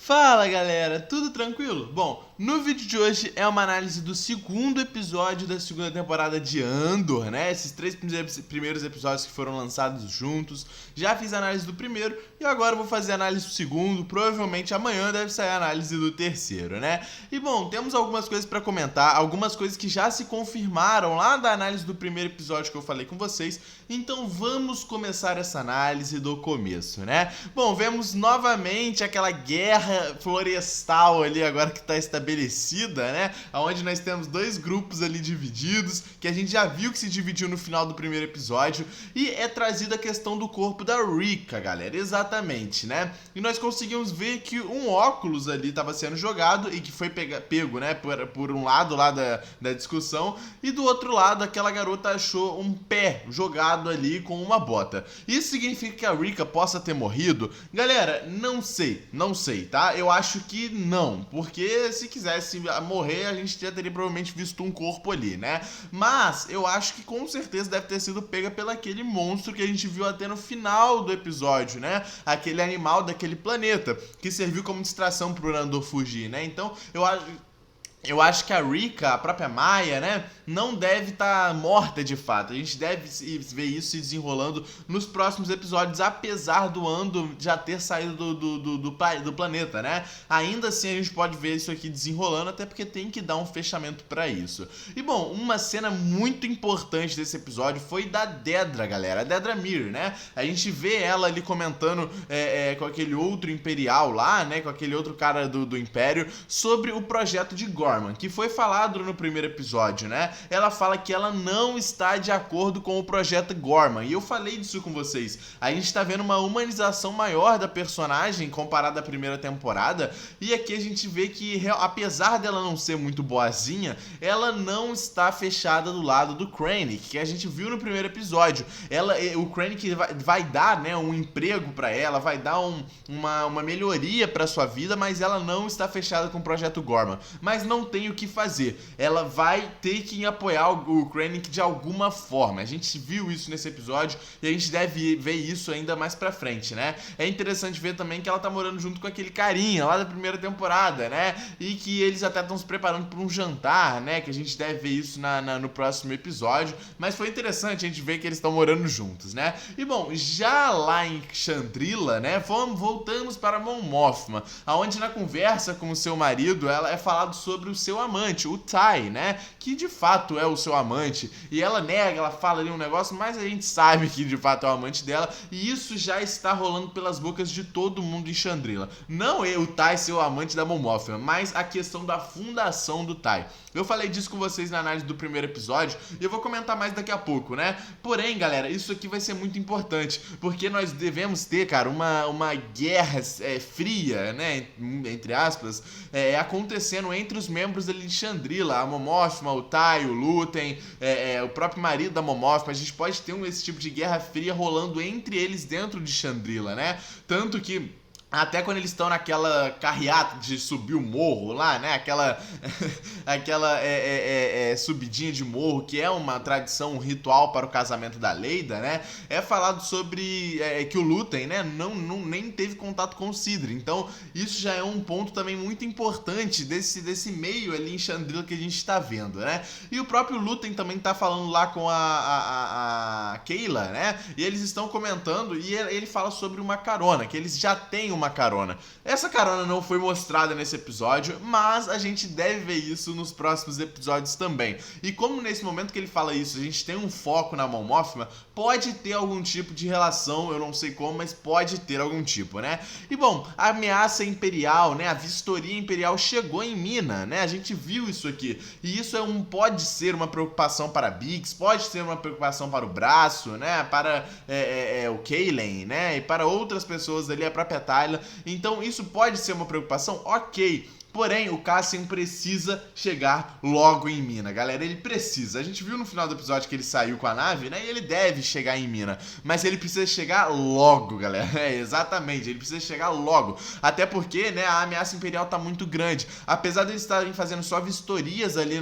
Fala galera, tudo tranquilo? Bom, no vídeo de hoje é uma análise do segundo episódio da segunda temporada de Andor, né? Esses três primeiros episódios que foram lançados juntos. Já fiz a análise do primeiro e agora vou fazer a análise do segundo. Provavelmente amanhã deve sair a análise do terceiro, né? E bom, temos algumas coisas pra comentar, algumas coisas que já se confirmaram lá da análise do primeiro episódio que eu falei com vocês. Então vamos começar essa análise do começo, né? Bom, vemos novamente aquela guerra florestal ali agora que tá estabelecida, né? Onde nós temos dois grupos ali divididos, que a gente já viu que se dividiu no final do primeiro episódio, e é trazida a questão do corpo da Rika, galera, exatamente, né? E nós conseguimos ver que um óculos ali estava sendo jogado e que foi pego, né, por um lado lá da discussão, e do outro lado aquela garota achou um pé jogado ali com uma bota. Isso significa que a Rika possa ter morrido? Galera, não sei, tá? Eu acho que não, porque se quisesse morrer, a gente já teria provavelmente visto um corpo ali, né? Mas eu acho que com certeza deve ter sido pega pelo aquele monstro que a gente viu até no final do episódio, né? Aquele animal daquele planeta, que serviu como distração pro Nandor fugir, né? Então, eu acho que a Rika, a própria Maya, né, não deve estar morta de fato. A gente deve ver isso se desenrolando nos próximos episódios, apesar do Andor já ter saído do planeta, né? Ainda assim a gente pode ver isso aqui desenrolando, até porque tem que dar um fechamento pra isso. E bom, uma cena muito importante desse episódio foi da Dedra, galera. A Dedra Mir, né? A gente vê ela ali comentando com aquele outro imperial lá, né? Com aquele outro cara do Império, sobre o projeto de Gorman, que foi falado no primeiro episódio, né? Ela fala que ela não está de acordo com o projeto Gorman, e eu falei disso com vocês. A gente tá vendo uma humanização maior da personagem comparada à primeira temporada, e aqui a gente vê que, apesar dela não ser muito boazinha, ela não está fechada do lado do Krennic, que a gente viu no primeiro episódio. O Krennic vai dar, né, um emprego pra ela, vai dar uma melhoria pra sua vida, mas ela não está fechada com o projeto Gorman. Mas não tem o que fazer. Ela vai ter que apoiar o Krennic de alguma forma. A gente viu isso nesse episódio e a gente deve ver isso ainda mais pra frente, né? É interessante ver também que ela tá morando junto com aquele carinha lá da primeira temporada, né? E que eles até estão se preparando para um jantar, né? Que a gente deve ver isso no próximo episódio. Mas foi interessante a gente ver que eles estão morando juntos, né? E bom, já lá em Chandrila, né? Voltamos para Mon Mothma, onde na conversa com o seu marido, ela é falado sobre o seu amante, o Ty, né? Que de fato é o seu amante. E ela nega, ela fala ali um negócio, mas a gente sabe que de fato é o amante dela. E isso já está rolando pelas bocas de todo mundo em Chandrila. Não o Ty ser o amante da Mon Mothma, mas a questão da fundação do Ty. Eu falei disso com vocês na análise do primeiro episódio e eu vou comentar mais daqui a pouco, né? Porém, galera, isso aqui vai ser muito importante, porque nós devemos ter, cara, uma guerra fria, né? Entre aspas, acontecendo entre os membros ali de Chandrila, a Mon Mothma, o Ty, o Luthen, o próprio marido da Mon Mothma. A gente pode ter esse tipo de guerra fria rolando entre eles dentro de Chandrila, né? Tanto que até quando eles estão naquela carreata de subir o morro lá, né? Aquela subidinha de morro, que é uma tradição, um ritual para o casamento da Leida, né? É falado sobre que o Luthen, né, nem teve contato com o Sidre. Então, isso já é um ponto também muito importante desse meio ali em Chandrila que a gente está vendo, né? E o próprio Luthen também tá falando lá com a Kayla, né? E eles estão comentando e ele fala sobre uma carona, que eles já têm uma carona. Essa carona não foi mostrada nesse episódio, mas a gente deve ver isso nos próximos episódios também. E como nesse momento que ele fala isso, a gente tem um foco na Mon Mothma, pode ter algum tipo de relação, eu não sei como, mas pode ter algum tipo, né? E bom, a ameaça imperial, né, a vistoria imperial chegou em Mina, né? A gente viu isso aqui. E isso pode ser uma preocupação para Biggs, pode ser uma preocupação para o Braço, né? Para o Kaylen, né? E para outras pessoas ali, a própria Tyler. Então isso pode ser uma preocupação? Ok. Porém, o Cassian precisa chegar logo em Mina, galera, ele precisa. A gente viu no final do episódio que ele saiu com a nave, né, e ele deve chegar em Mina, mas ele precisa chegar logo, galera. Exatamente, ele precisa chegar logo. Até porque, né, a ameaça imperial tá muito grande. Apesar de eles estarem fazendo só vistorias ali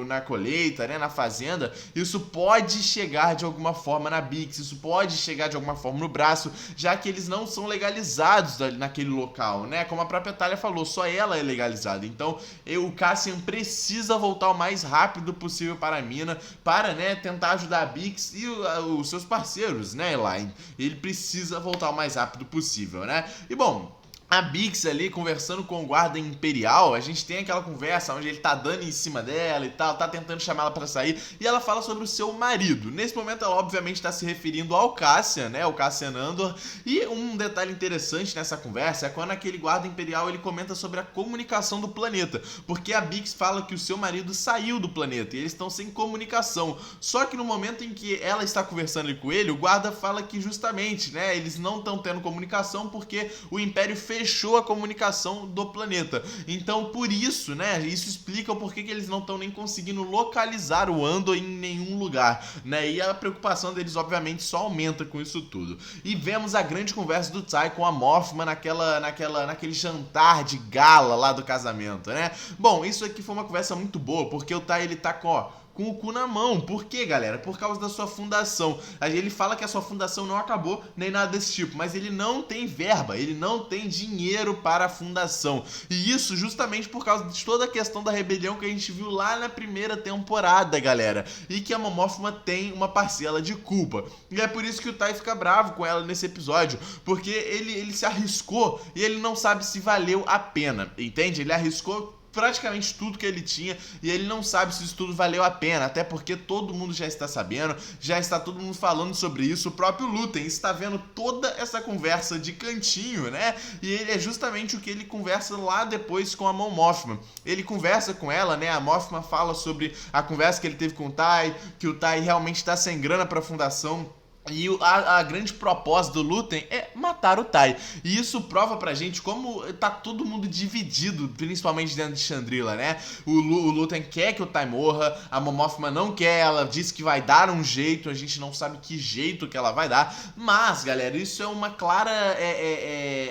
na colheita, né, na fazenda, isso pode chegar de alguma forma na Bix, isso pode chegar de alguma forma no braço, já que eles não são legalizados naquele local, né, como a própria Talia falou, só ela é legalizada. Então, o Cassian precisa voltar o mais rápido possível para a Mina, para, né, tentar ajudar a Bix e os seus parceiros, né, Elaine. Ele precisa voltar o mais rápido possível, né? E bom, a Bix ali conversando com o guarda imperial, a gente tem aquela conversa onde ele tá dando em cima dela e tal, tá tentando chamar ela pra sair, e ela fala sobre o seu marido. Nesse momento ela obviamente tá se referindo ao Cassian, né, o Cassian Andor, e um detalhe interessante nessa conversa é quando aquele guarda imperial ele comenta sobre a comunicação do planeta, porque a Bix fala que o seu marido saiu do planeta e eles estão sem comunicação, só que no momento em que ela está conversando ali com ele, o guarda fala que justamente, né, eles não estão tendo comunicação porque o Império fechou a comunicação do planeta. Então, por isso, né, isso explica o porquê que eles não estão nem conseguindo localizar o Andor em nenhum lugar, né, e a preocupação deles, obviamente, só aumenta com isso tudo. E vemos a grande conversa do Ty com a Mothma naquele jantar de gala lá do casamento, né. Bom, isso aqui foi uma conversa muito boa, porque o Ty, ele tá com o cu na mão. Por quê, galera? Por causa da sua fundação. Ele fala que a sua fundação não acabou, nem nada desse tipo, mas ele não tem verba, ele não tem dinheiro para a fundação. E isso justamente por causa de toda a questão da rebelião que a gente viu lá na primeira temporada, galera. E que a Mon Mothma tem uma parcela de culpa. E é por isso que o Ty fica bravo com ela nesse episódio, porque ele se arriscou e ele não sabe se valeu a pena, entende? Ele arriscou praticamente tudo que ele tinha e ele não sabe se isso tudo valeu a pena, até porque todo mundo já está sabendo, já está todo mundo falando sobre isso, o próprio Luthen está vendo toda essa conversa de cantinho, né, e ele é justamente o que ele conversa lá depois com a Mon Mothma. Ele conversa com ela, né, a Mothma fala sobre a conversa que ele teve com o Ty, que o Ty realmente está sem grana para a fundação. E a grande propósito do Luthen é matar o Ty. E isso prova pra gente como tá todo mundo dividido, principalmente dentro de Chandrila, né? O Luthen quer que o Ty morra, a Mon Mothma não quer, ela diz que vai dar um jeito, a gente não sabe que jeito que ela vai dar. Mas, galera, isso é uma clara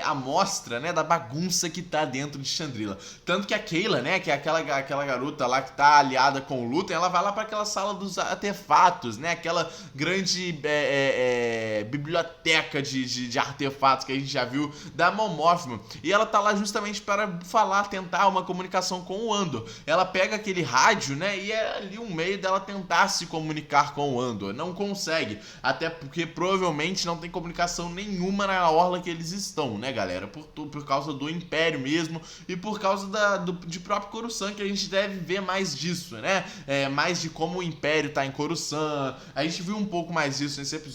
amostra, né, da bagunça que tá dentro de Chandrila. Tanto que a Kayla, né, que é aquela garota lá que tá aliada com o Luthen, ela vai lá pra aquela sala dos artefatos, né? Aquela grande biblioteca de artefatos que a gente já viu da Mon Mothma, e ela tá lá justamente para tentar uma comunicação com o Andor. Ela pega aquele rádio, né, e é ali um meio dela tentar se comunicar com o Andor. Não consegue, até porque provavelmente não tem comunicação nenhuma na orla que eles estão, né, galera, por causa do Império mesmo e por causa de próprio Coruscant, que a gente deve ver mais disso, né, mais de como o Império tá em Coruscant. A gente viu um pouco mais disso nesse episódio,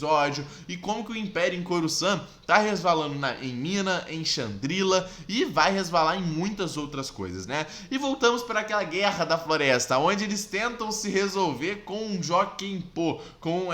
e como que o Império em Coruscant tá resvalando em Mina, em Chandrila e vai resvalar em muitas outras coisas, né? E voltamos para aquela guerra da floresta, onde eles tentam se resolver com um Joaquim Pô, com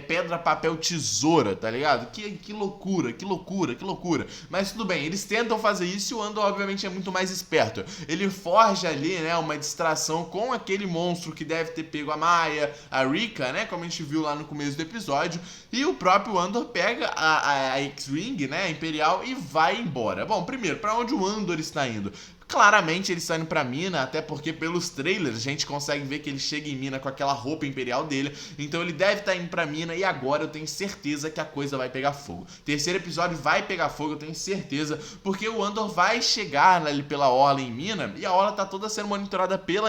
pedra, papel, tesoura, tá ligado? Que loucura, que loucura, que loucura. Mas tudo bem, eles tentam fazer isso e o Andor obviamente é muito mais esperto. Ele forja ali, né, uma distração com aquele monstro que deve ter pego a Maya, a Rika, né, como a gente viu lá no começo do episódio, e o próprio Andor pega a X-Wing, né, imperial, e vai embora. Bom, primeiro, para onde o Andor está indo? Claramente ele está indo pra Mina, até porque pelos trailers a gente consegue ver que ele chega em Mina com aquela roupa imperial dele, então ele deve estar indo pra Mina, e agora eu tenho certeza que a coisa vai pegar fogo. Terceiro episódio vai pegar fogo, eu tenho certeza, porque o Andor vai chegar ali pela orla em Mina, e a orla tá toda sendo monitorada pela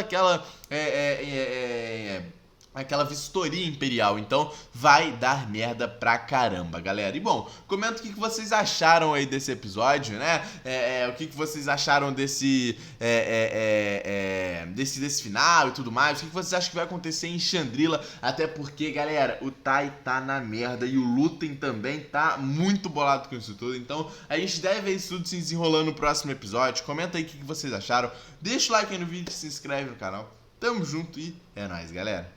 aquela vistoria imperial, então vai dar merda pra caramba, galera. E bom, comenta o que vocês acharam aí desse episódio, né? O que vocês acharam desse final e tudo mais. O que vocês acham que vai acontecer em Chandrila? Até porque, galera, o Ty tá na merda e o Luthen também tá muito bolado com isso tudo. Então a gente deve ver isso tudo se desenrolando no próximo episódio. Comenta aí o que vocês acharam. Deixa o like aí no vídeo, se inscreve no canal. Tamo junto e é nóis, galera.